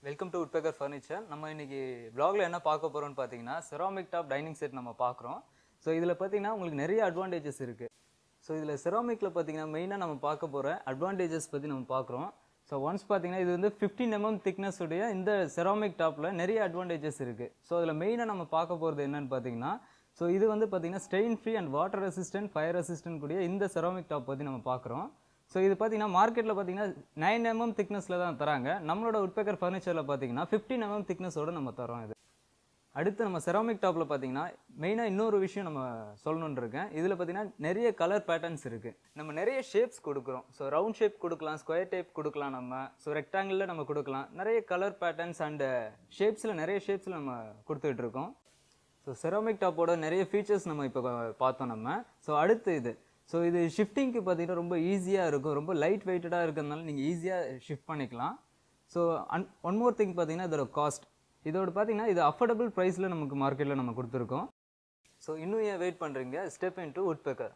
Welcome to Woodpecker Furniture. நம்ம இன்னைக்கு vlogல என்ன பார்க்க போறோம்னு பாத்தீங்கன்னா ceramic top dining set நம்ம பார்க்கறோம். சோ இதுல பாத்தீங்கன்னா உங்களுக்கு நிறைய அட்வான்டேजेस இருக்கு. சோ இதுல செராமிக்ல பாத்தீங்கன்னா மெயினா நம்ம பார்க்க போற அட்வான்டேजेस பத்தி நம்ம பார்க்கறோம். சோ ஒன்ஸ் பாத்தீங்கன்னா இது வந்து 15 mm thickness உடைய இந்த ceramic topல நிறைய அட்வான்டேजेस இருக்கு. சோ அதுல மெயினா நம்ம பார்க்க போறது என்னன்னு பாத்தீங்கன்னா சோ இது வந்து பாத்தீங்கன்னா stain free and water resistant, fire resistant கூடிய இந்த ceramic top பத்தி நம்ம பார்க்கறோம். So இது பாத்தீங்கன்னா மார்க்கெட்ல பாத்தீங்கன்னா 9 mm thicknessல தான் தராங்க. நம்மளோட Woodpecker Furnitureல பாத்தீங்கன்னா 15 mm thickness ஓட நம்ம தரோம் இது. அடுத்து நம்ம ceramic topல பாத்தீங்கன்னா மெயினா இன்னொரு விஷயம் நம்ம சொல்லணும்னு இருக்கேன். இதுல பாத்தீங்கன்னா நிறைய கலர் பேட்டர்ன்ஸ் இருக்கு. நம்ம நிறைய ஷேப்ஸ் கொடுக்கிறோம். சோ ரவுண்ட் ஷேப் கொடுக்கலாம், ஸ்கொயர் டைப் கொடுக்கலாம் நம்ம. சோ ரெக்டாங்கிள்ல நம்ம கொடுக்கலாம். நிறைய கலர் பேட்டர்ன்ஸ் அண்ட் நிறைய ஷேப்ஸ்ல நம்ம கொடுத்துட்டு இருக்கோம். சோ ceramic topோட நிறைய ஃபீச்சர்ஸ் நம்ம இப்ப பார்த்தோம் நம்ம. சோ அடுத்து இது So இது ஷிஃப்டிங்க்கு பாத்தீங்கன்னா ரொம்ப ஈஸியா இருக்கும். ரொம்ப லைட் வெயிட்டடா இருக்கிறதுனால நீங்க ஈஸியா ஷிஃப்ட் பண்ணிக்கலாம். So ஒன் மோர் திங் பாத்தீங்கன்னா இதோட காஸ்ட். இதோட பாத்தீங்கன்னா இது அஃபோர்டபிள் பிரைஸ்ல நமக்கு மார்க்கெட்ல நம்ம கொடுத்திருக்கோம். So இன்னும் ஏன் வெயிட் பண்றீங்க? Step into Woodpecker.